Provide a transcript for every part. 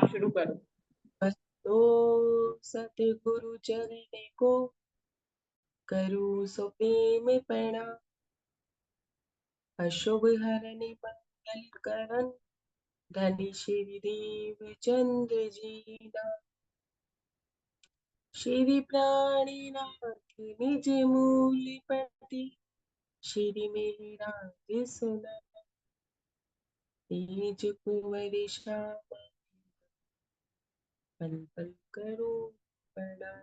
शुरू करो। बस तो सतगुरु चरणे को करूँ सो प्रेम प्रणाम। अशुभ हरनि मंगल करन धनि श्री देव चंद्र जी ना। श्री प्राणीनाथ निज मूल पति श्री मेहराज सुना। तेज कुंवर श्याम पल पल करो प्रणाम।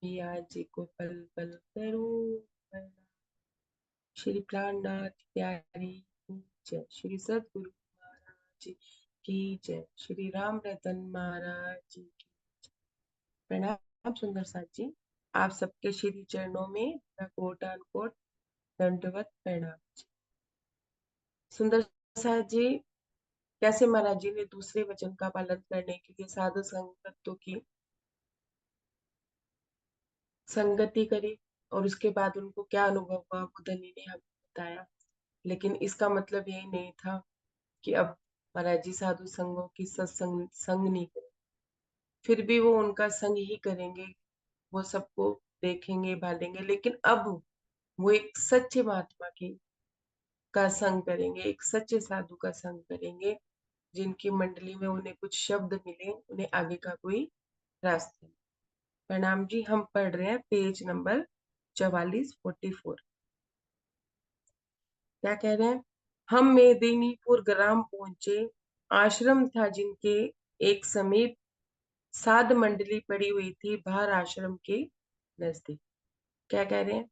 पिया जी को पल पल करो प्रणाम। श्री प्राणनाथ प्यारी की जय। श्री सदगुरु महाराज की जय। श्री राम रतन महाराज जी की प्रणाम। सुंदर साथ जी, आप सबके श्री चरणों में कोटान कोट दंडवत प्रणाम। सुंदर साथ जी, कैसे महाराज जी ने दूसरे वचन का पालन करने के लिए साधु संगतों की संगति करी और उसके बाद उनको क्या अनुभव हुआ वो धनी ने हमें बताया। लेकिन इसका मतलब यही नहीं था कि अब महाराज जी साधु संगों की सत्संग संग नहीं करें, फिर भी वो उनका संग ही करेंगे, वो सबको देखेंगे भालेंगे, लेकिन अब वो एक सच्चे महात्मा की का संग करेंगे, एक सच्चे साधु का संग करेंगे, जिनकी मंडली में उन्हें कुछ शब्द मिले, उन्हें आगे का कोई रास्ता। प्रणाम जी, हम पढ़ रहे हैं पेज नंबर 44 क्या कह रहे हैं। हम मेदिनीपुर ग्राम पहुंचे। आश्रम था जिनके एक समीप साध मंडली पड़ी हुई थी बाहर आश्रम के नजदीक। क्या कह रहे हैं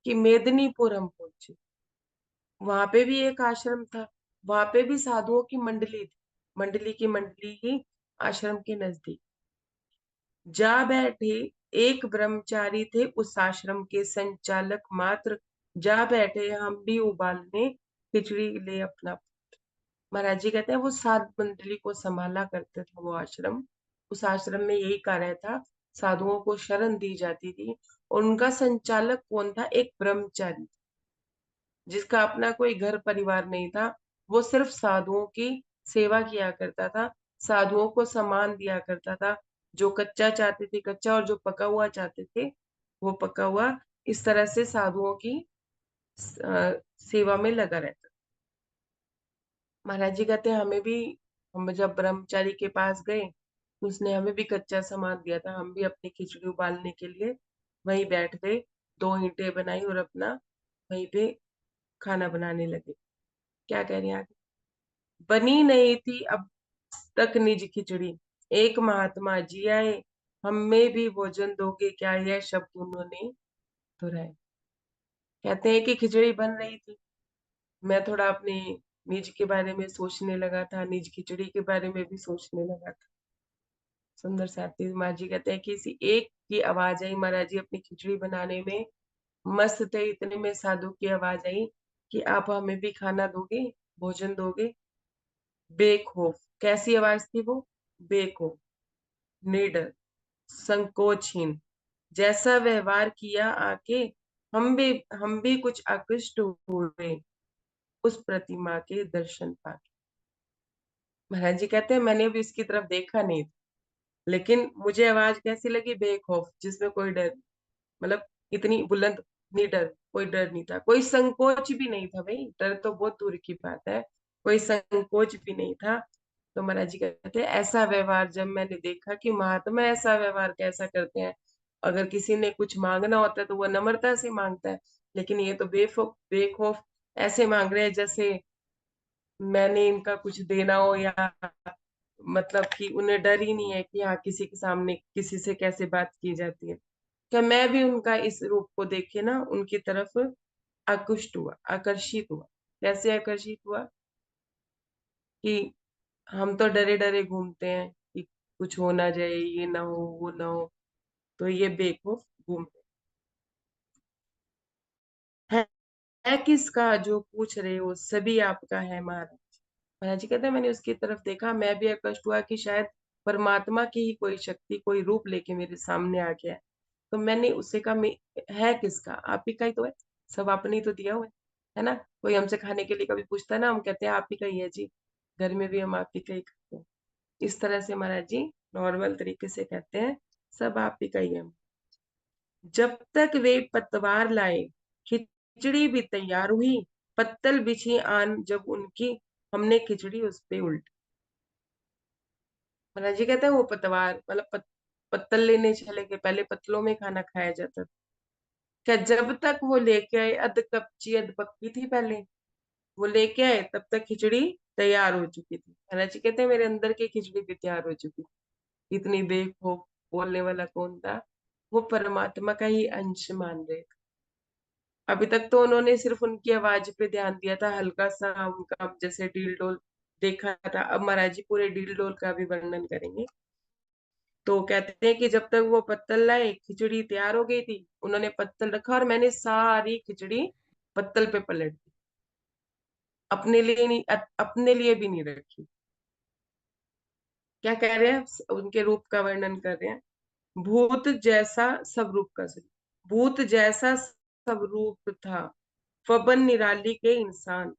कि मेदिनीपुर हम पहुंचे, वहां पे भी एक आश्रम था, वहां पे भी साधुओं की मंडली थी, मंडली की मंडली ही आश्रम के नजदीक। जा बैठे एक ब्रह्मचारी थे उस आश्रम के संचालक मात्र। जा बैठे हम भी उबालने खिचड़ी ले अपना। महाराज जी कहते हैं वो साध मंडली को संभाला करते थे वो आश्रम। उस आश्रम में यही कार्य था, साधुओं को शरण दी जाती थी। और उनका संचालक कौन था? एक ब्रह्मचारी, जिसका अपना कोई घर परिवार नहीं था। वो सिर्फ साधुओं की सेवा किया करता था, साधुओं को सामान दिया करता था। जो कच्चा चाहते थे कच्चा, और जो पका हुआ चाहते थे वो पका हुआ। इस तरह से साधुओं की सेवा में लगा रहता। महाराज जी कहते हैं हमें भी, हम जब ब्रह्मचारी के पास गए, उसने हमें भी कच्चा सामान दिया था। हम भी अपनी खिचड़ी उबालने के लिए वहीं बैठ गए, 2 ईंटें बनाई और अपना वहीं पे खाना बनाने लगे। क्या कह रहे हैं आगे। बनी नहीं थी अब तक निज खिचड़ी, एक महात्मा जी आए, हमें भी भोजन दोगे क्या? यह शब्द उन्होंने दोहराए। कहते हैं कि खिचड़ी बन रही थी, मैं थोड़ा अपने निज के बारे में सोचने लगा था, निज खिचड़ी के बारे में भी सोचने लगा था। सुंदर साथी महाराज जी कहते हैं कि इसी एक की आवाज आई। महाराज जी अपनी खिचड़ी बनाने में मस्त थे, इतने में साधु की आवाज आई कि आप हमें भी खाना दोगे, भोजन दोगे। बेखौफ, कैसी आवाज थी वो? बेखौफ, निडर, संकोचहीन, जैसा व्यवहार किया आके हम भी कुछ आकृष्ट हुए उस प्रतिमा के दर्शन पाके। महाराज जी कहते हैं मैंने भी इसकी तरफ देखा नहीं था, लेकिन मुझे आवाज कैसी लगी? बेखौफ, जिसमें कोई डर, मतलब इतनी बुलंद, निडर, कोई डर नहीं था, कोई संकोच भी नहीं था। भाई डर तो बहुत दूर की बात है, कोई संकोच भी नहीं था। तो महाराज जी कहते हैं ऐसा व्यवहार जब मैंने देखा कि महात्मा ऐसा व्यवहार कैसा करते हैं, अगर किसी ने कुछ मांगना होता है तो वो नम्रता से मांगता है, लेकिन ये तो बेखौफ ऐसे मांग रहे हैं जैसे मैंने इनका कुछ देना हो, या मतलब कि उन्हें डर ही नहीं है कि हाँ किसी के सामने किसी से कैसे बात की जाती है। क्या मैं भी उनका इस रूप को देखे ना उनकी तरफ आकृष्ट हुआ, आकर्षित हुआ। कैसे आकर्षित हुआ कि हम तो डरे डरे घूमते हैं कि कुछ हो ना जाए, ये ना हो वो ना हो, तो ये बेवकूफ घूम रहे हैं। है किसका जो पूछ रहे हो, सभी आपका है महाराज। महाराज जी कहते हैं मैंने उसकी तरफ देखा, मैं भी आकर्षित हुआ कि शायद परमात्मा की ही कोई शक्ति कोई रूप लेके मेरे सामने आ गया है। तो मैंने उससे कहा है किसका? आप ही का ही तो है, सब आपने ही तो दिया हुआ है ना। कोई हमसे खाने के लिए कभी पूछता है ना, हम कहते हैं आप ही का ही है जी, घर में भी हम आप ही का ही खाते हैं। इस तरह से महाराज जी नॉर्मल तरीके से कहते हैं। सब आप ही कहिए। जब तक वे पतवार लाए, खिचड़ी भी तैयार हुई। पत्तल बिछी आन जब उनकी, हमने खिचड़ी उस पे उल्टी। महाराज जी कहते हैं वो पतवार मतलब पत्तल लेने चले गए। पहले पत्तलों में खाना खाया जाता था। क्या जब तक वो लेके आए, अध कच्ची अध पक्की थी पहले, वो लेके आए तब तक खिचड़ी तैयार हो चुकी थी। महाराज जी कहते हैं मेरे अंदर की खिचड़ी भी तैयार हो चुकी थी। इतनी बेवकूफ, बोलने वाला कौन था? वो परमात्मा का ही अंश मान रहे थे। अभी तक तो उन्होंने सिर्फ उनकी आवाज पे ध्यान दिया था, हल्का सा उनका जैसे डील डोल देखा था। अब महाराज जी पूरे डील डोल का भी वर्णन करेंगे। तो कहते हैं कि जब तक वो पत्तल लाए, खिचड़ी तैयार हो गई थी। उन्होंने पत्तल रखा और मैंने सारी खिचड़ी पत्तल पे पलट दी। अपने लिए नहीं, अपने लिए भी नहीं रखी। क्या कह रहे हैं? उनके रूप का वर्णन कर रहे हैं। भूत जैसा सब रूप का स्वरूप, भूत जैसा सब रूप था। फबन निराली के इंसान,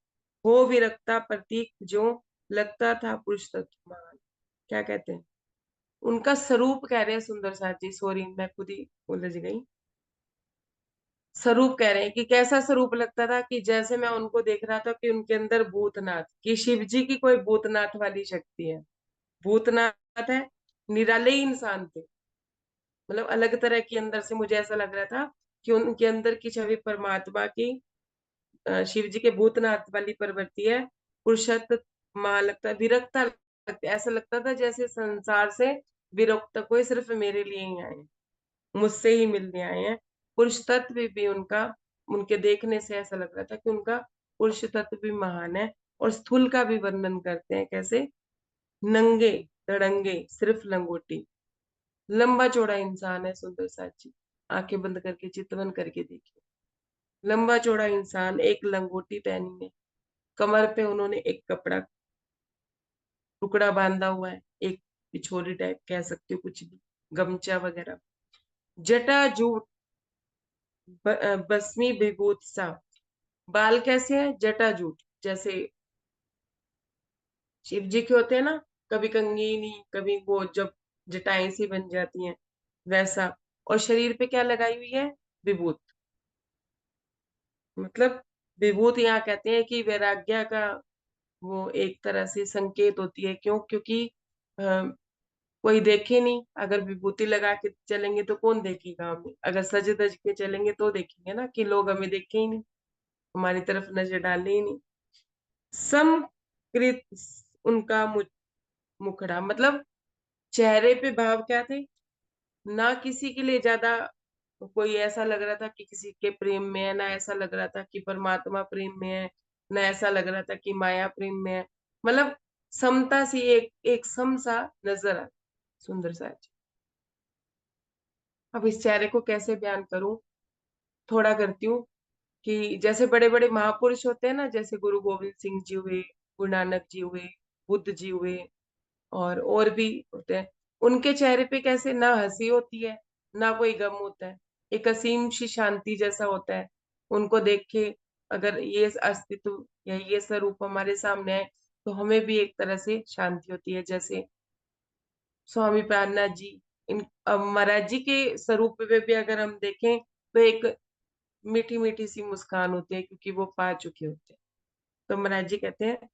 हो विरक्ता प्रतीक जो, लगता था पुरुष तत्वमान। क्या कहते हैं? उनका स्वरूप कह रहे हैं सुंदर साथ जी, सॉरी मैं खुद ही उलझ गई। स्वरूप कह रहे हैं कि कैसा स्वरूप लगता था, कि जैसे मैं उनको देख रहा था कि उनके अंदर भूतनाथ, कि शिव जी की कोई भूतनाथ वाली शक्ति है। भूतनाथ है, निराले ही इंसान थे। मतलब अलग तरह के अंदर से मुझे ऐसा लग रहा था कि उनके अंदर की छवि परमात्मा की, शिव जी के भूतनाथ वाली प्रवृत्ति है। पुरुषत्व मां लगता, विरक्ता लगता, ऐसा लगता था जैसे संसार से विरक्त, कोई सिर्फ मेरे लिए ही आए हैं, मुझसे ही मिलने आए हैं। पुरुष तत्व भी उनका, उनके देखने से ऐसा लग रहा था कि उनका पुरुष तत्व भी महान है। और स्थूल का भी वर्णन करते हैं कैसे? नंगे, धड़ंगे, सिर्फ लंगोटी, लंबा चौड़ा इंसान है सुंदर साथ जी। आंखें बंद करके चितवन करके देखिए। लंबा चौड़ा इंसान, एक लंगोटी पहनी है, कमर पे उन्होंने एक कपड़ा टुकड़ा बांधा हुआ है, एक पिछोरी टाइप कह सकते हो, कुछ भी, गमछा वगैरह। जटा जूट, बस्मी विभूत सा। बाल कैसे हैं? जटा जूट जैसे शिव जी के होते हैं ना, कभी कंगीनी, कभी वो जब जटाएं सी बन जाती हैं, वैसा। और शरीर पे क्या लगाई हुई है? विभूत। मतलब विभूत यहाँ कहते हैं कि वैराग्य का वो एक तरह से संकेत होती है। क्यों? क्योंकि कोई देखे नहीं। अगर विभूति लगा के चलेंगे तो कौन देखेगा हमें? अगर सज धज के चलेंगे तो देखेंगे ना, कि लोग हमें देखे ही नहीं, हमारी तरफ नजर डाले ही नहीं। समकृत उनका मुखड़ा, मतलब चेहरे पे भाव क्या थे? ना किसी के लिए ज्यादा कोई ऐसा लग रहा था कि किसी के प्रेम में है, ना ऐसा लग रहा था कि परमात्मा प्रेम में है, ना ऐसा लग रहा था कि माया प्रेम में है। मतलब समता सी, एक एक सम सा नजर आ, सुंदर सा। अब इस चेहरे को कैसे बयान करूं? थोड़ा करती हूँ। कि जैसे बड़े बड़े महापुरुष होते हैं ना, जैसे गुरु गोविंद सिंह जी हुए, गुरु नानक जी हुए, बुद्ध जी हुए, और भी होते हैं। उनके चेहरे पे कैसे ना हंसी होती है, ना कोई गम होता है, एक असीम सी शांति जैसा होता है। उनको देख के अगर ये अस्तित्व या ये स्वरूप हमारे सामने आए, तो हमें भी एक तरह से शांति होती है। जैसे स्वामी प्राणनाथ जी, इन महाराज जी के स्वरूप में भी अगर हम देखें तो एक मीठी मीठी सी मुस्कान होती है, क्योंकि वो पा चुके होते हैं। तो महाराज जी कहते हैं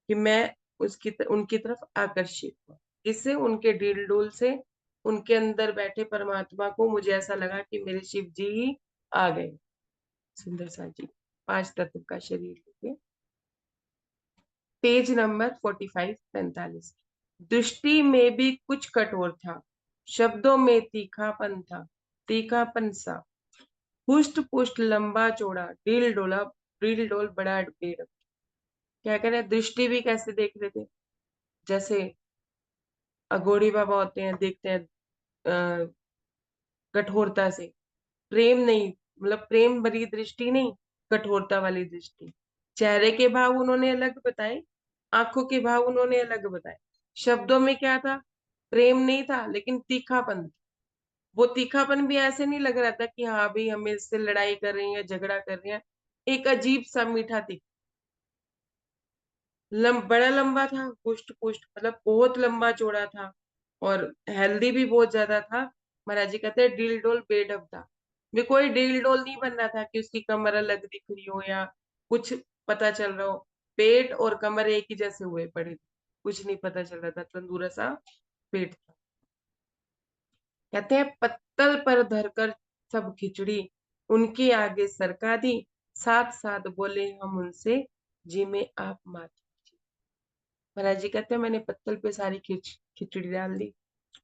कि मैं उनकी तरफ आकर्षित हुआ। इससे उनके डील डोल से, उनके अंदर बैठे परमात्मा को मुझे ऐसा लगा कि मेरे शिव जी ही आ गए। सुंदर सा जी, पांच तत्व का शरीर लेके, पेज नंबर 45-45। दृष्टि में भी कुछ कठोर था, शब्दों में तीखापन था, तीखापन सा। पुष्ट पुष्ट लंबा चौड़ा, डील डोल बड़ा बेरब। क्या कह रहे हैं? दृष्टि भी कैसे देख रहे थे? जैसे अघोरी बाबा होते हैं, देखते हैं कठोरता से। प्रेम नहीं, मतलब प्रेम भरी दृष्टि नहीं, कठोरता वाली दृष्टि। चेहरे के भाव उन्होंने अलग बताए, आंखों के भाव उन्होंने अलग बताए। शब्दों में क्या था? प्रेम नहीं था, लेकिन तीखापन। वो तीखापन भी ऐसे नहीं लग रहा था कि हाँ भाई हमें इससे लड़ाई कर रही है, झगड़ा कर रहे हैं। एक अजीब सा मीठा तीखा, बड़ा लंबा था, पुष्ट पुष्ट, मतलब बहुत लंबा चौड़ा था, और हेल्दी भी बहुत ज्यादा था। महाराज जी कहते हैं डील डोल बेढब था। भी कोई डील डोल नहीं बन रहा था कि उसकी कमर अलग दिख रही हो या कुछ पता चल रहा हो। पेट और कमर एक ही जैसे हुए पड़े थे, कुछ नहीं पता चल रहा था, तंदूरा सा पेट था। कहते हैं पत्तल पर धरकर सब खिचड़ी उनके आगे सरका दी, साथ साथ बोले हम उनसे, जी में आप मात। महाराज जी कहते हैं मैंने पत्तल पे सारी खिचड़ी डाल दी,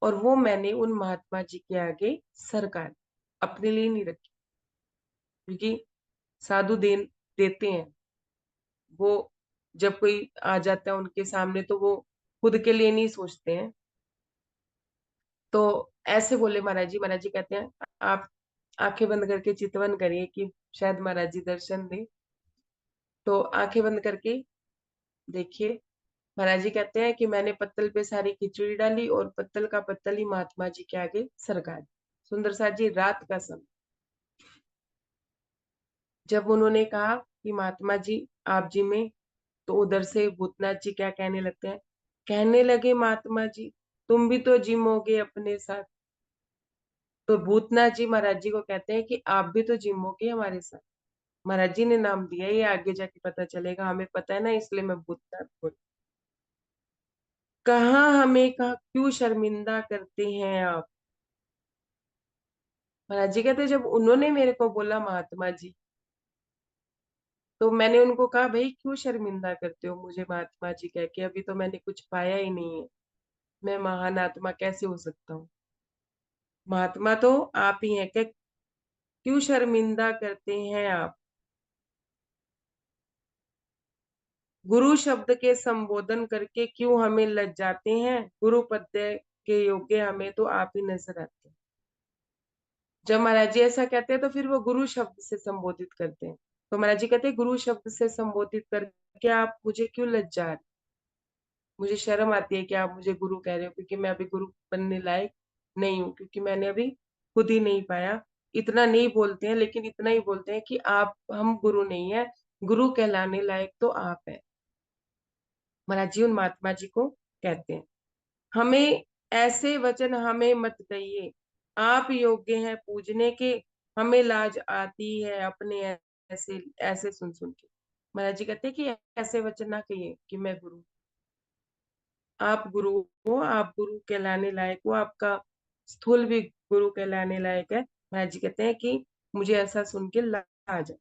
और वो मैंने उन महात्मा जी के आगे सरका दी, अपने लिए नहीं रखी। क्योंकि साधु देते हैं, वो जब कोई आ जाता है उनके सामने तो वो खुद के लिए नहीं सोचते हैं। तो ऐसे बोले महाराज जी। महाराज जी कहते हैं आप आंखें बंद करके चितवन करिए कि शायद महाराज जी दर्शन दे। तो आंखें बंद करके देखिए, महाराज जी कहते हैं कि मैंने पत्तल पे सारी खिचड़ी डाली और पत्तल का पत्तल ही महात्मा जी के आगे सरका दी। सुंदर साथ जी रात का समय, जब उन्होंने कहा कि महात्मा जी आप जी में, तो उधर से भूतनाथ जी क्या कहने लगते हैं, कहने लगे महात्मा जी तुम भी तो जिमोगे अपने साथ। तो भूतनाथ जी महाराज जी को कहते हैं कि आप भी तो जिमोगे हमारे साथ। महाराज जी ने नाम दिया, ये आगे जाके पता चलेगा, हमें पता है ना, इसलिए मैं भूतनाथ बोल। कहाँ हमें कहा क्यों शर्मिंदा करते हैं आप। महाराज जी कहते जब उन्होंने मेरे को बोला महात्मा जी, तो मैंने उनको कहा भाई क्यों शर्मिंदा करते हो मुझे महात्मा जी कह के, अभी तो मैंने कुछ पाया ही नहीं है, मैं महान आत्मा कैसे हो सकता हूँ। महात्मा तो आप ही हैं, क्या क्यों शर्मिंदा करते हैं आप। गुरु शब्द के संबोधन करके क्यों हमें लज्जाते हैं, गुरु पद के योग्य हमें तो आप ही नजर आते हैं। जब महाराज जी ऐसा कहते हैं तो फिर वो गुरु शब्द से संबोधित करते हैं। तो महाराज जी कहते हैं गुरु शब्द से संबोधित करके आप मुझे क्यों लज्जा रहे, मुझे शर्म आती है कि आप मुझे गुरु कह रहे हो, क्योंकि मैं अभी गुरु बनने लायक नहीं हूँ, क्योंकि मैंने अभी खुद ही नहीं पाया। इतना नहीं बोलते हैं, लेकिन इतना ही बोलते हैं कि आप हम गुरु नहीं है, गुरु कहलाने लायक तो आप है। महाराज जी उन महात्मा जी को कहते हैं हमें ऐसे वचन हमें मत कहिए, आप योग्य हैं पूजने के, हमें लाज आती है अपने ऐसे ऐसे सुन सुन के। महाराज जी कहते हैं कि ऐसे वचन ना कहिए कि मैं गुरु, आप गुरु हो, आप गुरु कहलाने लायक हो, आपका स्थूल भी गुरु कहलाने लायक है। महाराज जी कहते हैं कि मुझे ऐसा सुन के लाज है।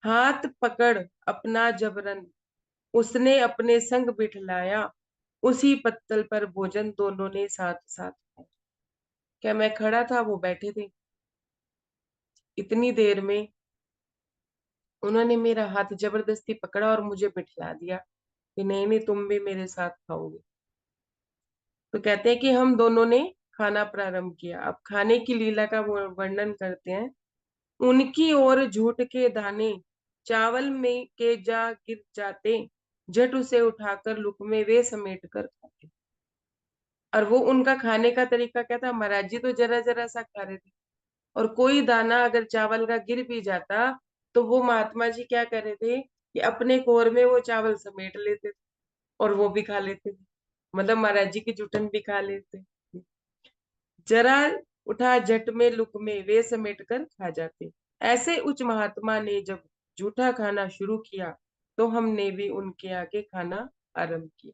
हाथ पकड़ अपना जबरन उसने अपने संग बिठलाया, उसी पत्तल पर भोजन दोनों ने साथ साथ खाया। क्या मैं खड़ा था, वो बैठे थे। इतनी देर में उन्होंने मेरा हाथ जबरदस्ती पकड़ा और मुझे बिठला दिया कि नहीं नहीं तुम भी मेरे साथ खाओगे। तो कहते हैं कि हम दोनों ने खाना प्रारंभ किया। अब खाने की लीला का वर्णन करते हैं। उनकी ओर झूठ के दाने चावल में के जा गिर जाते, झट उसे उठाकर लुकमे वे समेट कर खाते। और वो उनका खाने का तरीका क्या था, महाराज जी तो जरा जरा सा खा रहे थे, और कोई दाना अगर चावल का गिर भी जाता तो वो महात्मा जी क्या कर रहे थे कि अपने कोर में वो चावल समेट लेते थे और वो भी खा लेते थे। मतलब महाराज जी की जुटन भी खा लेते। जरा उठा झट में लुक में वे समेट कर खा जाते। ऐसे उच्च महात्मा ने जब जूठा खाना शुरू किया तो हमने भी उनके आगे खाना आरंभ किया।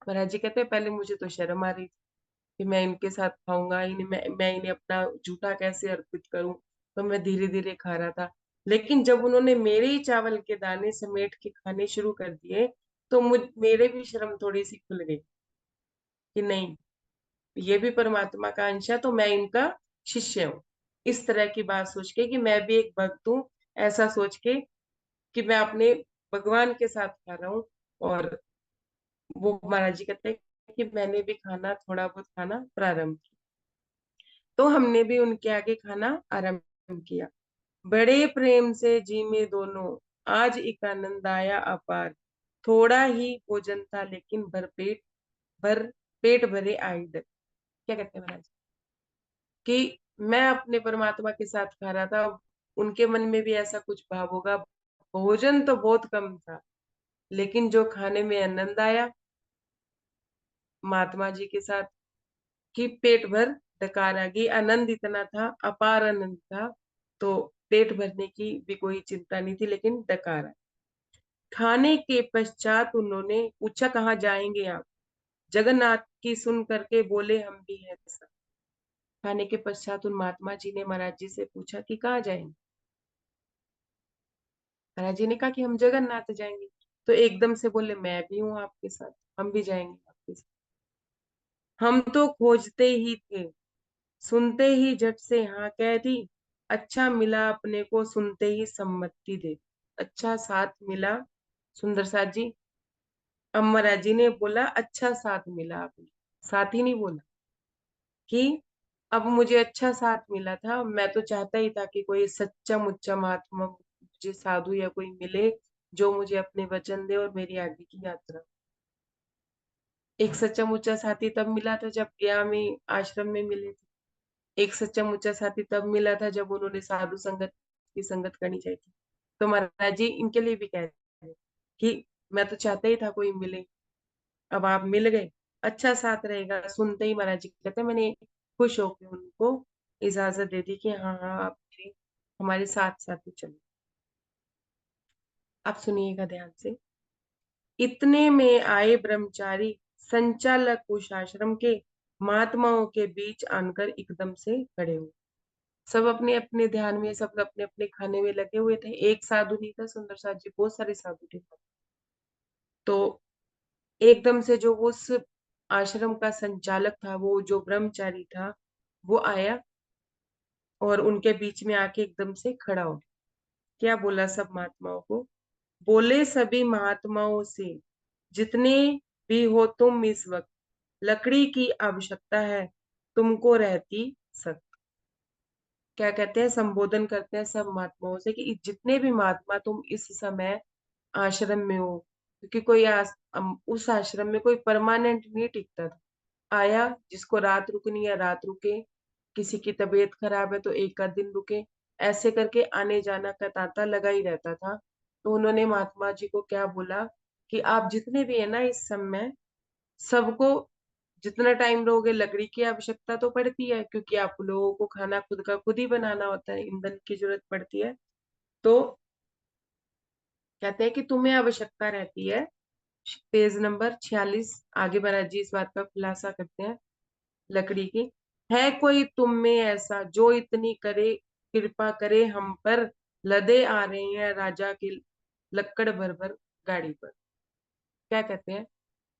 महाराज जी कहते पहले मुझे तो शर्म आ रही थी कि मैं इनके साथ खाऊंगा, इन्हें मैं इन्हें अपना जूठा कैसे अर्पित करूं। तो मैं धीरे धीरे खा रहा था, लेकिन जब उन्होंने मेरे ही चावल के दाने समेट के खाने शुरू कर दिए तो मेरे भी शर्म थोड़ी सी खुल गई कि नहीं, ये भी परमात्मा का अंश है तो मैं इनका शिष्य हूँ। इस तरह की बात सोच के कि मैं भी एक भक्त हूँ, ऐसा सोच के कि मैं अपने भगवान के साथ खा रहा हूँ। और वो महाराज जी कहते हैं कि मैंने भी खाना थोड़ा बहुत खाना प्रारंभ किया, तो हमने भी उनके आगे खाना आरंभ किया। बड़े प्रेम से जी में दोनों आज एक आनंद आया अपार, थोड़ा ही भोजन था लेकिन भर पेट भरे आई दर। क्या कहते हैं महाराज कि मैं अपने परमात्मा के साथ खा रहा था, उनके मन में भी ऐसा कुछ भाव होगा। भोजन तो बहुत कम था लेकिन जो खाने में आनंद आया महात्मा जी के साथ कि पेट भर डकार आ गई। आनंद इतना था, अपार आनंद था, तो पेट भरने की भी कोई चिंता नहीं थी, लेकिन डकार आ। खाने के पश्चात उन्होंने पूछा कहाँ जाएंगे आप। जगन्नाथ की सुन करके बोले हम भी हैं सब। खाने के पश्चात उन महात्मा जी ने महाराज जी से पूछा कि कहाँ जाएंगे। महाराज जी ने कहा कि हम जगन्नाथ जाएंगे। तो एकदम से बोले मैं भी हूँ आपके साथ, हम भी जाएंगे आपके साथ। हम तो खोजते ही थे, सुनते ही झट से हाँ कह दी। अच्छा मिला अपने को सुनते ही सम्मति दे। अच्छा साथ मिला सुंदर साथ जी। अम्मा जी ने बोला अच्छा साथ मिला आपने, साथ ही नहीं बोला कि अब मुझे अच्छा साथ मिला था। मैं तो चाहता ही था कि कोई सच्चा मुच्चा महात्मा मुझे साधु या कोई मिले जो मुझे अपने वचन दे और मेरी आगे की यात्रा। एक सच्चा मुच्चा साथी तब मिला था जब गया में आश्रम में मिले थे। एक सच्चा मुच्चा साथी तब मिला था जब उन्होंने साधु संगत की संगत करनी चाहिए थी। तो महाराज जी इनके लिए भी कह रहे हैं कि मैं तो चाहता ही था कोई मिले, अब आप मिल गए, अच्छा साथ रहेगा। सुनते ही महाराज जी कहते हैं मैंने खुश होकर उनको इजाजत दे दी कि हाँ हाँ आप हमारे साथ साथ ही चलो। आप सुनिएगा ध्यान से। इतने में आए ब्रह्मचारी संचालक उस आश्रम के, महात्माओं के बीच आनकर एकदम से खड़े हुए। सब अपने अपने ध्यान में, सब अपने अपने खाने में लगे हुए थे। एक साधु नहीं था सुंदर साथ जी, बहुत सारे साधु थे। तो एकदम से जो उस आश्रम का संचालक था, वो जो ब्रह्मचारी था, वो आया और उनके बीच में आके एकदम से खड़ा हो गया। क्या बोला सब महात्माओं को? बोले सभी महात्माओं से जितने भी हो तुम इस वक्त, लकड़ी की आवश्यकता है तुमको रहती सक। क्या कहते हैं, संबोधन करते हैं सब महात्माओं से कि जितने भी महात्मा तुम इस समय आश्रम में हो, क्योंकि कोई उस आश्रम में कोई परमानेंट नहीं टिकता था। आया जिसको रात रुकनी है रात रुके, किसी की तबीयत खराब है तो एक आध दिन रुके, ऐसे करके आने जाना का तांता लगा ही रहता था। तो उन्होंने महात्मा जी को क्या बोला कि आप जितने भी है ना इस समय, सबको जितना टाइम रहोगे, लकड़ी की आवश्यकता तो पड़ती है क्योंकि आप लोगों को खाना खुद का खुद ही बनाना होता है, ईंधन की जरूरत पड़ती है। तो कहते हैं कि तुम्हें आवश्यकता रहती है। पेज नंबर 46, आगे महाराज जी इस बात का खुलासा करते हैं लकड़ी की। है कोई तुम में ऐसा जो इतनी करे कृपा करे हम पर, लदे आ रहे हैं राजा की लक्कड़ भर भर गाड़ी पर। क्या कहते हैं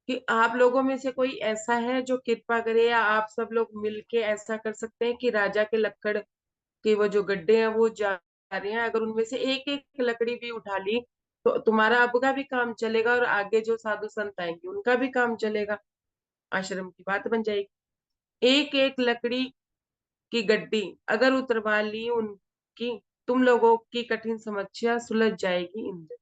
कि आप लोगों में से कोई ऐसा है जो कृपा करे, या आप सब लोग मिलके ऐसा कर सकते हैं कि राजा के लक्कड़ के वो जो गड्ढे हैं वो जा रहे हैं, अगर उनमें से एक एक लकड़ी भी उठा ली तो तुम्हारा आपका भी काम चलेगा और आगे जो साधु संत आएंगे उनका भी काम चलेगा, आश्रम की बात बन जाएगी। एक एक लकड़ी की गड्डी अगर उतरवा ली उनकी, तुम लोगों की कठिन समस्या सुलझ जाएगी इंद्र।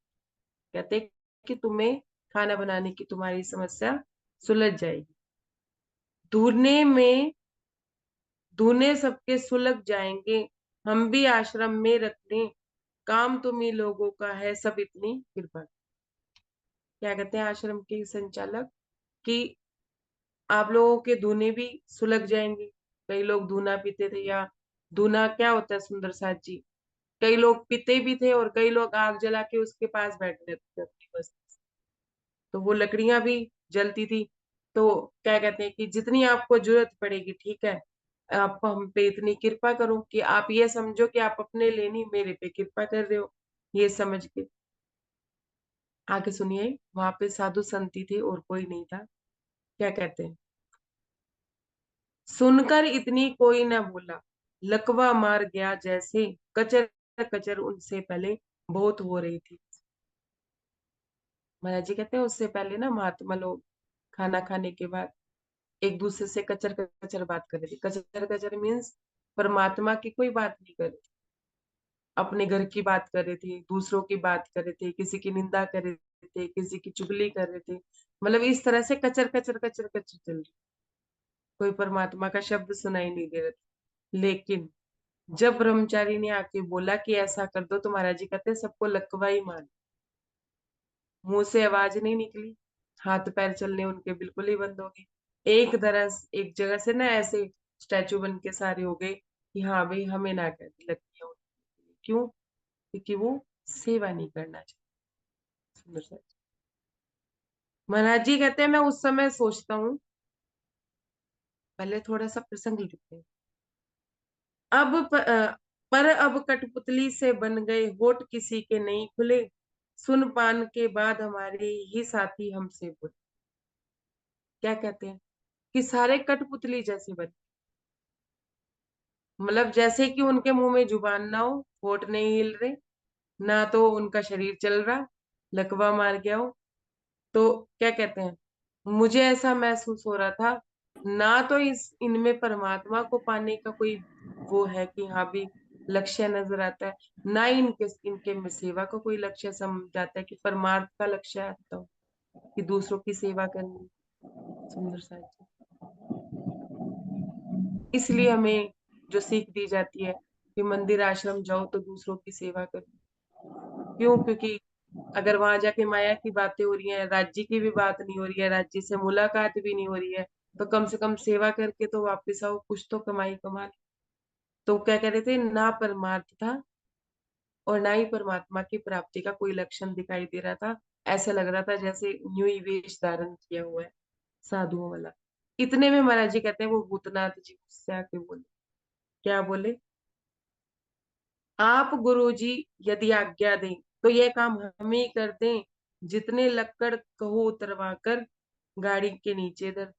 कहते हैं कि तुम्हें खाना बनाने की तुम्हारी समस्या सुलझ जाएगी। धुने में धुने सबके सुलग जाएंगे, हम भी आश्रम में रखने, काम तुम्ही लोगों का है सब इतनी कृपा। क्या कहते हैं आश्रम के संचालक कि आप लोगों के धुने भी सुलग जाएंगे। कई लोग धुना पीते थे, या धुना क्या होता है सुंदर साथ जी, कई लोग पीते भी थे और कई लोग आग जला के उसके पास बैठ रहते थे अपनी बस्ती से। तो वो लकड़ियां भी जलती थी। तो क्या कहते हैं कि जितनी आपको जरूरत पड़ेगी, ठीक है, आप हम पे इतनी कृपा करो कि आप ये समझो कि आप अपने लिए नहीं मेरे पे कृपा कर रहे हो, ये समझ के। आगे सुनिए, वहां पे साधु संती थे और कोई नहीं था। क्या कहते हैं, सुनकर इतनी कोई न बोला, लकवा मार गया जैसे, कचर कचर उनसे पहले बहुत हो रही थी। महाराज जी कहते हैं उससे पहले ना महात्मा लोग खाना खाने के बाद एक दूसरे से कचर कचर बात कर रहे थे। कचर कचर मीन्स परमात्मा की कोई बात नहीं कर रहे थे, अपने घर की बात कर रहे थे, दूसरों की बात कर रहे थे, किसी की निंदा कर रहे थे, किसी की चुगली कर रहे थे। मतलब इस तरह से कचर कचर कचर कचर चल रही, कोई परमात्मा का शब्द सुनाई नहीं दे रहा था। लेकिन जब ब्रह्मचारी ने आके बोला कि ऐसा कर दो, तो महाराज जी कहते हैं सबको लकवा ही मार। मुंह से आवाज नहीं निकली, हाथ पैर चलने उनके बिल्कुल ही बंद हो गए। एक जगह से ना ऐसे स्टैचू बन के सारे हो गए कि हाँ भाई हमें ना करनी लगती है। क्यों? क्योंकि वो सेवा नहीं करना चाहते। सुंदर सा। महाराज जी कहते हैं मैं उस समय सोचता हूँ, पहले थोड़ा सा प्रसंग लिखते हैं। पर अब कठपुतली से बन गए होठ किसी के नहीं खुले, सुन पान के बाद हमारे ही साथी हमसे बोले। क्या कहते हैं कि सारे कठपुतली जैसे बन, मतलब जैसे कि उनके मुंह में जुबान ना हो, होठ नहीं हिल रहे, ना तो उनका शरीर चल रहा, लकवा मार गया हो। तो क्या कहते हैं, मुझे ऐसा महसूस हो रहा था, ना तो इस इनमें परमात्मा को पाने का कोई वो है कि हाँ भी लक्ष्य नजर आता है, ना इनके इनके में सेवा का कोई लक्ष्य समझ आता है कि परमार्थ का लक्ष्य आता हो कि दूसरों की सेवा करनी। सुंदर सा जी। इसलिए हमें जो सीख दी जाती है कि मंदिर आश्रम जाओ तो दूसरों की सेवा करो। क्यों? क्योंकि अगर वहां जाके माया की बातें हो रही है, राज्य की भी बात नहीं हो रही है, राज्य से मुलाकात भी नहीं हो रही है, तो कम से कम सेवा करके तो वापस आओ, कुछ तो कमाई कमा लो। तो क्या कह रहे थे, ना परमार्थ था और ना ही परमात्मा की प्राप्ति का कोई लक्षण दिखाई दे रहा था। ऐसा लग रहा था जैसे न्यू ही वेश धारण किया हुआ है साधुओं वाला। इतने में महाराज जी कहते हैं वो भूतनाथ जी उससे आके बोले। क्या बोले? आप गुरुजी यदि आज्ञा दें तो यह काम हम ही कर दें, जितने लक्कड़ कहो उतरवा कर गाड़ी के नीचे धर।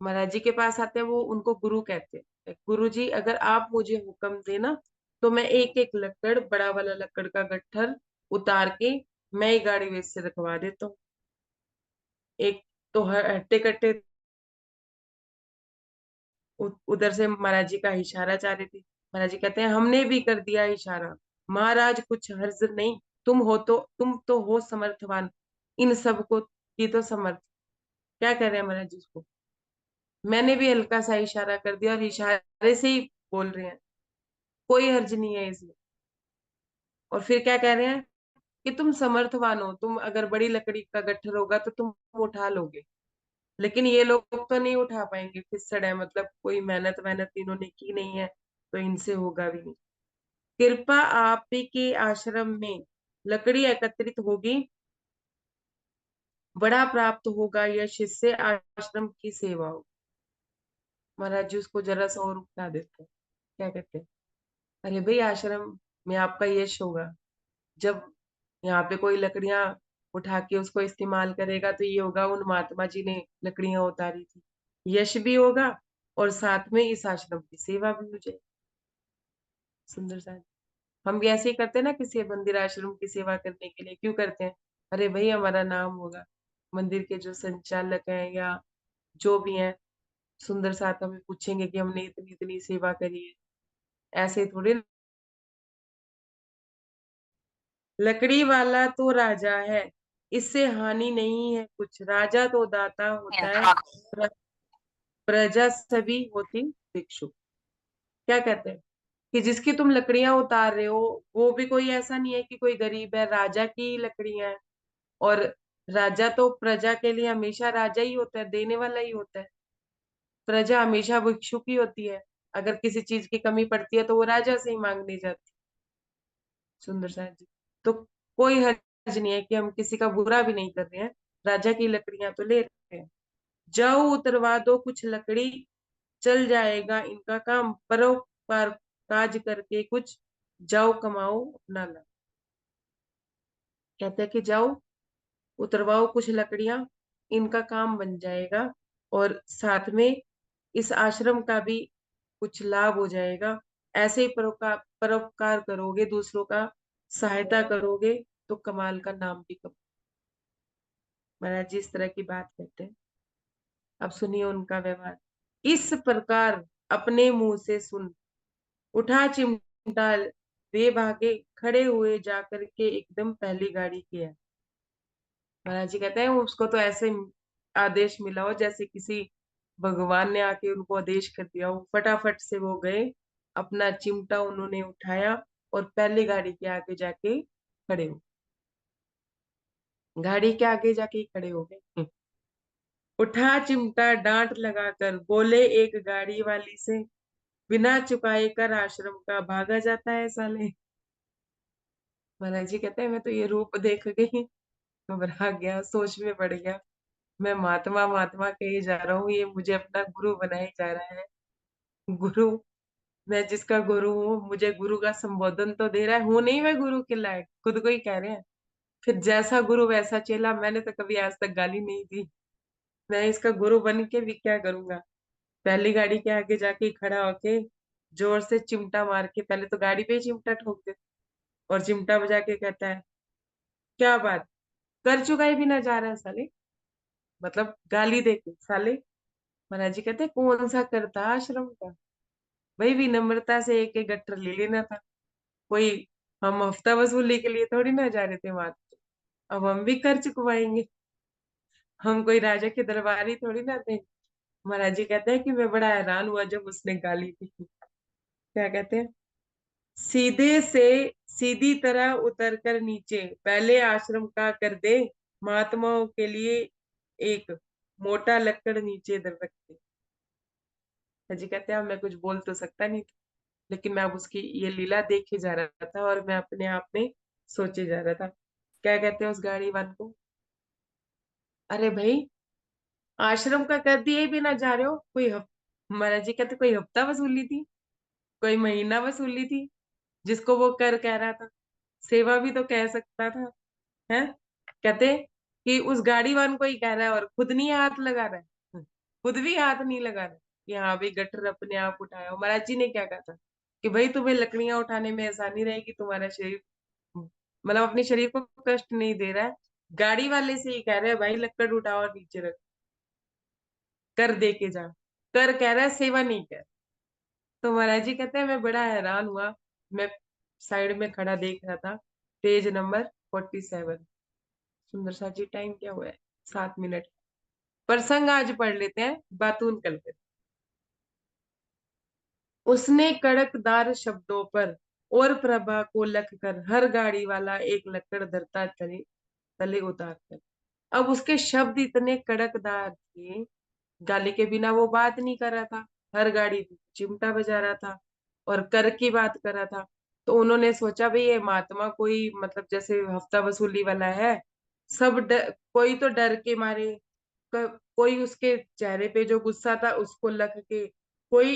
महाराज जी के पास आते हैं, वो उनको गुरु कहते हैं। गुरु जी अगर आप मुझे हुक्म देना तो मैं एक एक लक्कड़, बड़ा वाला लक्कड़ का गट्ठर उतार के मैं ही गाड़ी में से रखवा देता हूँ। एक तो हट्टे कट्टे उधर से महाराज जी का इशारा चाह रहे थे। महाराज जी कहते हैं हमने भी कर दिया इशारा, महाराज कुछ हर्ज नहीं, तुम तो हो समर्थवान, इन सब को की तो समर्थ। क्या कह रहे हैं महाराज जी उसको? मैंने भी हल्का सा इशारा कर दिया और इशारे से ही बोल रहे हैं, कोई हर्ज नहीं है इसमें। और फिर क्या कह रहे हैं कि तुम समर्थवान हो, तुम अगर बड़ी लकड़ी का गट्ठर होगा तो तुम उठा लोगे, लेकिन ये लोग तो नहीं उठा पाएंगे, फिसड़ है, मतलब कोई मेहनत मेहनत इन्होंने की नहीं है, तो इनसे होगा भी नहीं। कृपा आप ही के आश्रम में लकड़ी एकत्रित होगी, बड़ा प्राप्त होगा यश, इससे आश्रम की सेवा हो। महाराज जी उसको जरा सा और उठा देते हैं। क्या कहते हैं, अरे भाई आश्रम में आपका यश होगा, जब यहाँ पे कोई लकड़ियां उठा के उसको इस्तेमाल करेगा तो ये होगा उन महात्मा जी ने लकड़ियां उतारी थी, यश भी होगा और साथ में इस आश्रम की सेवा भी हो जाएगी। सुंदर सा। हम भी ऐसे ही करते हैं ना, किसी मंदिर आश्रम की सेवा करने के लिए क्यों करते हैं? अरे भाई हमारा नाम होगा, मंदिर के जो संचालक हैं या जो भी हैं, सुंदर साथ हमें पूछेंगे कि हमने इतनी इतनी सेवा करी है। ऐसे थोड़ी। लकड़ी वाला तो राजा है, इससे हानि नहीं है कुछ, राजा तो दाता होता है, प्रजा सभी होती भिक्षु। क्या कहते हैं कि जिसकी तुम लकड़ियां उतार रहे हो, वो भी कोई ऐसा नहीं है कि कोई गरीब है, राजा की लकड़ियां हैं। और राजा तो प्रजा के लिए हमेशा राजा ही होता है, देने वाला ही होता है। प्रजा हमेशा भिक्षुक ही होती है, अगर किसी चीज की कमी पड़ती है तो वो राजा से ही मांगने जाती है। सुंदर सा जी। तो कोई हर्ज नहीं है कि हम किसी का बुरा भी नहीं कर रहे हैं, राजा की लकड़ियां तो ले रहे हैं। जाओ उतरवा दो कुछ लकड़ी, चल जाएगा इनका काम, परोपकार काज करके कुछ, जाओ कमाओ अपना लाभ। कहते हैं कि जाओ उतरवाओ कुछ लकड़ियां, इनका काम बन जाएगा और साथ में इस आश्रम का भी कुछ लाभ हो जाएगा। ऐसे ही परोपकार परोपकार करोगे, दूसरों का सहायता करोगे तो कमाल का नाम भी कमा। महाराज जी इस तरह की बात कहते हैं। अब सुनिए उनका व्यवहार। इस प्रकार अपने मुंह से सुन, उठा चिमटा दे भागे, खड़े हुए जाकर के एकदम पहली गाड़ी किया। महाराज जी कहते हैं उसको तो ऐसे आदेश मिला हो जैसे किसी भगवान ने आके उनको आदेश कर दिया हो। फटाफट से वो गए, अपना चिमटा उन्होंने उठाया और पहली गाड़ी के आगे जाके खड़े हो। गाड़ी के आगे जाके ही खड़े हो गए। उठा चिमटा डांट लगाकर बोले एक गाड़ी वाली से, बिना चुकाए कर आश्रम का भागा जाता है साले। महाराज जी कहते हैं मैं तो ये रूप देख गई, घबरा गया, सोच में पड़ गया। मैं महात्मा महात्मा कहे जा रहा हूँ, ये मुझे अपना गुरु बनाए जा रहा है। गुरु, मैं जिसका गुरु हूँ, मुझे गुरु का संबोधन तो दे रहा है, हूं नहीं मैं गुरु के लायक, खुद को ही कह रहे हैं। फिर जैसा गुरु वैसा चेला, मैंने तो कभी आज तक गाली नहीं दी। मैं इसका गुरु बन के भी क्या करूंगा। पहली गाड़ी के आगे जाके खड़ा होके जोर से चिमटा मार के, पहले तो गाड़ी पे ही चिमटा ठोक दे, और चिमटा बजा के कहता है, क्या बात, कर चुका ही भी ना जा रहा है साले, मतलब गाली दे के साले। महाराज जी कहते हैं, कौन सा करता आश्रम का, भाई विनम्रता से एक एक गट्टर ले लेना था। कोई हम हफ्ता वसूली के लिए थोड़ी ना जा रहे थे वहां। अब हम भी कर चुकवाएंगे, हम कोई राजा के दरबारी थोड़ी ना थे। महाराज जी कहते हैं कि मैं बड़ा हैरान हुआ जब उसने गाली दी। क्या कहते हैं, सीधे से सीधी तरह उतर कर नीचे, पहले आश्रम का कर दे, महात्माओं के लिए एक मोटा लक्कड़ नीचे धर रखते। जी कहते हैं, अब मैं कुछ बोल तो सकता नहीं था, लेकिन मैं अब उसकी ये लीला देखे जा रहा था, और मैं अपने आप में सोचे जा रहा था। क्या कहते हैं उस गाड़ीवान को, अरे भाई, आश्रम का कर दिए भी ना जा रहे हो, महाराज जी कहते कोई हफ्ता वसूली थी, कोई महीना वसूली थी, जिसको वो कर कह रहा था, सेवा भी तो कह सकता था। है, कहते कि उस गाड़ीवान को ही कह रहा है और खुद नहीं हाथ लगा रहा है, खुद भी हाथ नहीं लगा रहा है कि हाँ भाई गटर अपने आप उठाया। और महाराज जी ने क्या कहा था कि भाई तुम्हें लकड़ियां उठाने में आसानी रहेगी, तुम्हारा शरीर मतलब अपने शरीर को कष्ट नहीं दे रहा है, गाड़ी वाले से ही कह रहे हैं भाई लकड़ उठाओ और नीचे रख, कर दे के जा, कर कह रहा है, सेवा नहीं कह। तो महाराज जी कहते हैं मैं बड़ा हैरान हुआ, मैं साइड में खड़ा देख रहा था, पेज नंबर 47। सुंदर सा जी टाइम क्या हुआ है, 7 मिनट। प्रसंग आज पढ़ लेते हैं, बातून कल पे। उसने कड़कदार शब्दों पर और प्रभा को लख कर हर गाड़ी वाला एक लकड़ धरता तले तले उतार कर। अब उसके शब्द इतने कड़कदार थे, गाली के बिना वो बात नहीं कर रहा था, हर गाड़ी पे चिमटा बजा रहा था और कर की बात कर रहा था। तो उन्होंने सोचा भाई ये महात्मा कोई मतलब जैसे हफ्ता वसूली वाला है। कोई तो डर के मारे, कोई उसके चेहरे पे जो गुस्सा था उसको लग के, कोई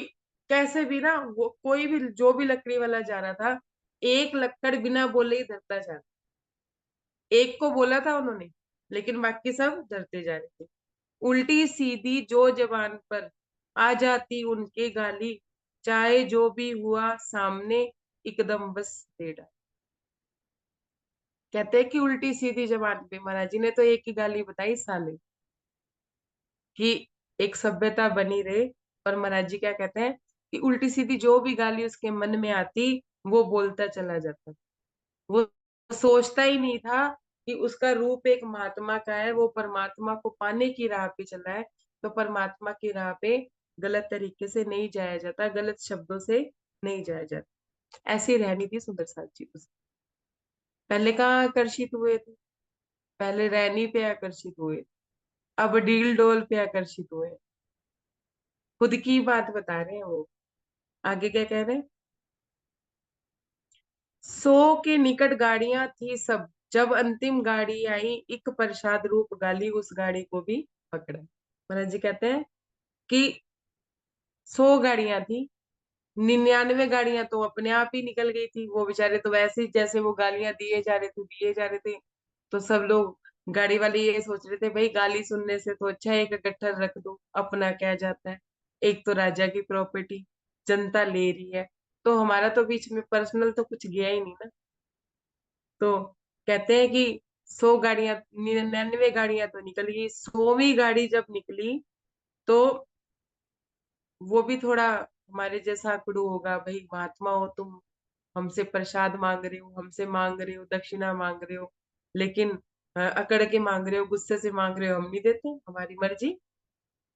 कैसे भी ना, वो कोई भी जो भी लकड़ी वाला जा रहा था, एक लक्कड़ बिना बोले ही धरता जा रहा। एक को बोला था उन्होंने, लेकिन बाकी सब डरते जा रहे थे। उल्टी सीधी जो जबान पर आ जाती उनके गाली, चाहे जो भी हुआ सामने एकदम बस दे डाली। कहते हैं कि उल्टी सीधी जबान पे महाराज जी ने तो एक ही गाली बताई, साले, कि एक सभ्यता बनी रहे। और महाराज जी क्या कहते हैं कि उल्टी सीधी जो भी गाली उसके मन में आती वो बोलता चला जाता। वो सोचता ही नहीं था कि उसका रूप एक महात्मा का है, वो परमात्मा को पाने की राह पे चला है। तो परमात्मा की राह पे गलत तरीके से नहीं जाया जाता, गलत शब्दों से नहीं जाया जाता। ऐसी रहनी थी सुंदर साथ जी उस। पहले कहाँ आकर्षित हुए थे, पहले रहनी पे आकर्षित हुए, अब डील डोल पे आकर्षित हुए। खुद की बात बता रहे हैं वो। आगे क्या कह रहे हैं, 100 के निकट गाड़ियां थी सब, जब अंतिम गाड़ी आई एक प्रसाद रूप गाली उस गाड़ी को भी पकड़ा। महाराज जी कहते हैं कि 100 गाड़ियां थी, 99 गाड़ियां तो अपने आप ही निकल गई थी, वो बेचारे तो वैसे ही जैसे वो गालियां दिए जा रहे थे। तो सब लोग गाड़ी वाले ये सोच रहे थे भाई गाली सुनने से तो अच्छा है एक गट्ठर रख दो, अपना क्या जाता है, एक तो राजा की प्रॉपर्टी, जनता ले रही है, तो हमारा तो बीच में पर्सनल तो कुछ गया ही नहीं ना। तो कहते हैं कि 100 गाड़ियां, 99 गाड़ियां तो निकल गई, 100वीं गाड़ी जब निकली तो वो भी थोड़ा हमारे जैसा अकड़ू होगा, भाई महात्मा हो तुम, हमसे प्रसाद मांग रहे हो, हमसे मांग रहे हो, दक्षिणा मांग रहे हो, लेकिन अकड़ के मांग रहे हो, गुस्से से मांग रहे हो, हम नहीं देते, हमारी मर्जी,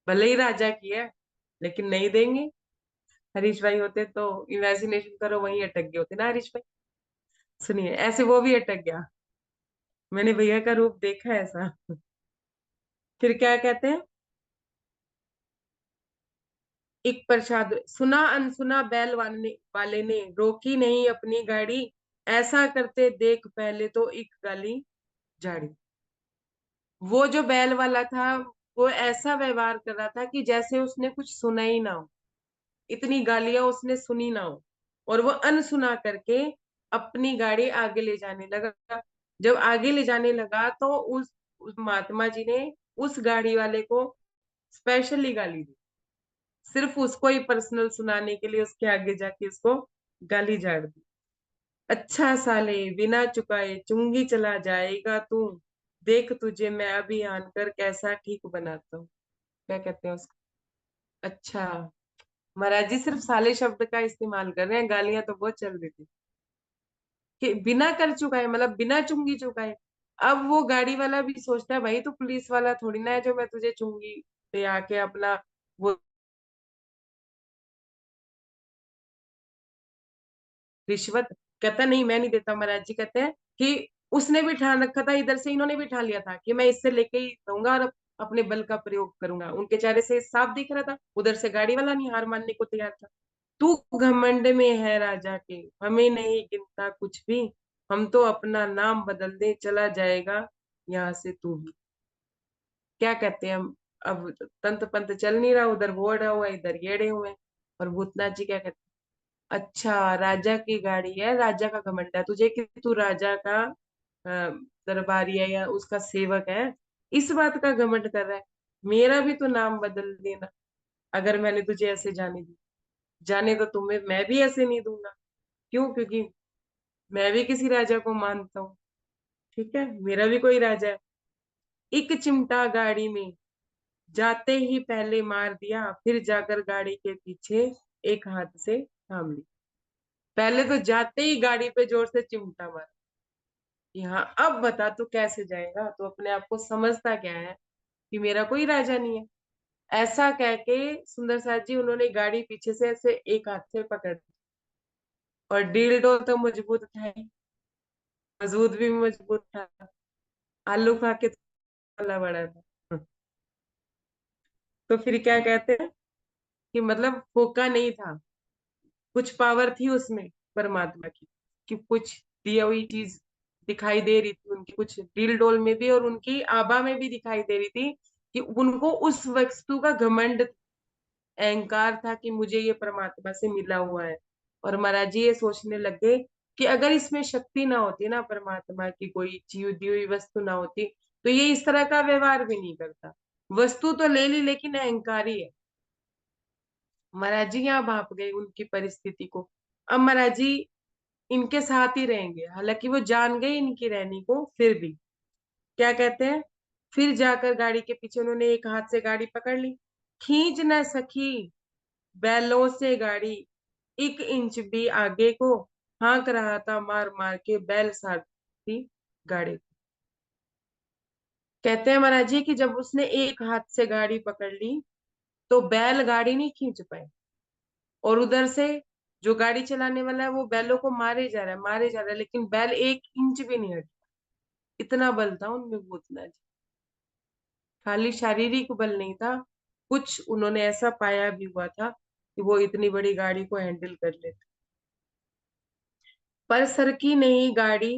भले ही राजा की है लेकिन नहीं देंगे। हरीश भाई होते तो इमेजिनेशन करो वहीं अटक गए होते ना हरीश भाई। सुनिए, ऐसे वो भी अटक गया। मैंने भैया का रूप देखा है ऐसा। फिर क्या कहते हैं? एक प्रसाद सुना अनसुना बैल वाले ने रोकी नहीं अपनी गाड़ी, ऐसा करते देख पहले तो एक गाली झाड़ी। वो जो बैल वाला था, वो ऐसा व्यवहार कर रहा था कि जैसे उसने कुछ सुना ही ना हो, इतनी गालियां उसने सुनी ना हो, और वो अनसुना करके अपनी गाड़ी आगे ले जाने लगा। जब आगे ले जाने लगा तो उस महात्मा जी ने उस गाड़ी वाले को स्पेशली गाली दी, सिर्फ उसको ही पर्सनल सुनाने के लिए उसके आगे जाके उसको गाली झाड़ दी। अच्छा साले, बिना चुकाए चुंगी चला जाएगा तू, देख तुझे मैं अभी आनकर कैसा ठीक बनाता हूँ। क्या कहते हैं उसको? अच्छा, महाराज जी सिर्फ साले शब्द का इस्तेमाल कर रहे हैं, गालियां तो बहुत चल रही थी। कि बिना कर चुकाए मतलब बिना चुंगी चुकाए। अब वो गाड़ी वाला भी सोचता है भाई तू पुलिस वाला थोड़ी ना है जो मैं तुझे चुंगी पे आके अपना वो रिश्वत। कहता नहीं मैं नहीं देता। महाराज जी कहते हैं कि उसने भी ठान रखा था, इधर से इन्होंने भी ठान लिया था कि मैं इससे लेके ही रहूंगा और अपने बल का प्रयोग करूंगा। उनके चेहरे से साफ दिख रहा था, उधर से गाड़ी वाला नहीं हार मानने को तैयार था। तू घमंड में है राजा के, हमें नहीं गिनता कुछ भी, हम तो अपना नाम बदल दे चला जाएगा यहाँ से तू भी। क्या कहते हैं हम? अब तंत्र पंत चल नहीं रहा, उधर वो अड़ा हुआ है, इधर ये अड़े हुए हैं। और भूतनाथ जी क्या कहते हैं? अच्छा, राजा की गाड़ी है, राजा का घमंड है तुझे कि तू राजा का दरबारी है या उसका सेवक है, इस बात का घमंड कर रहा है। मेरा भी तो नाम बदल देना, अगर मैंने तुझे ऐसे जाने दी। जाने तो तुम्हें मैं भी ऐसे नहीं दूंगा। क्यों? क्योंकि मैं भी किसी राजा को मानता हूँ। ठीक है, मेरा भी कोई राजा है। एक चिमटा गाड़ी में जाते ही पहले मार दिया, फिर जाकर गाड़ी के पीछे एक हाथ से थाम ली। पहले तो जाते ही गाड़ी पे जोर से चिमटा मारा कि हाँ अब बता तू कैसे जाएगा, तो अपने आप को समझता क्या है कि मेरा कोई राजा नहीं है। ऐसा कह के सुंदर साथ जी उन्होंने गाड़ी पीछे से ऐसे एक हाथ से पकड़ ली। और डील डोल तो मजबूत था ही, मजबूत भी मजबूत था, आलू खा के थोड़ा बड़ा था। तो फिर क्या कहते हैं कि मतलब फोका नहीं था, कुछ पावर थी उसमें परमात्मा की, कि कुछ दी हुई चीज दिखाई दे रही थी उनकी, कुछ डील डोल में भी और उनकी आभा में भी दिखाई दे रही थी कि उनको उस वस्तु का घमंड, अहंकार था कि मुझे ये परमात्मा से मिला हुआ है। और महाराज जी ये सोचने लग गए कि अगर इसमें शक्ति ना होती ना, परमात्मा की कोई जीव दी हुई वस्तु ना होती, तो ये इस तरह का व्यवहार भी नहीं करता। वस्तु तो ले ली लेकिन अहंकारी है। महाराज जी यहाँ भाप गए उनकी परिस्थिति को। अब महाराज जी इनके साथ ही रहेंगे, हालांकि वो जान गए इनकी रहनी को, फिर भी क्या कहते हैं? फिर जाकर गाड़ी के पीछे उन्होंने एक हाथ से गाड़ी पकड़ ली। खींच न सकी बैलों से गाड़ी, एक इंच भी आगे को, हाँक रहा था मार मार के बैल साथी गाड़ी को। कहते हैं महाराज जी कि जब उसने एक हाथ से गाड़ी पकड़ ली तो बैल गाड़ी नहीं खींच पाए, और उधर से जो गाड़ी चलाने वाला है वो बैलों को मारे जा रहा है, मारे जा रहा है, लेकिन बैल एक इंच भी नहीं हटा। इतना बल था उनमें भूतनाथ जी। खाली शारीरिक बल नहीं था, कुछ उन्होंने ऐसा पाया भी हुआ था कि वो इतनी बड़ी गाड़ी को हैंडल कर लेते। पर सर की नहीं गाड़ी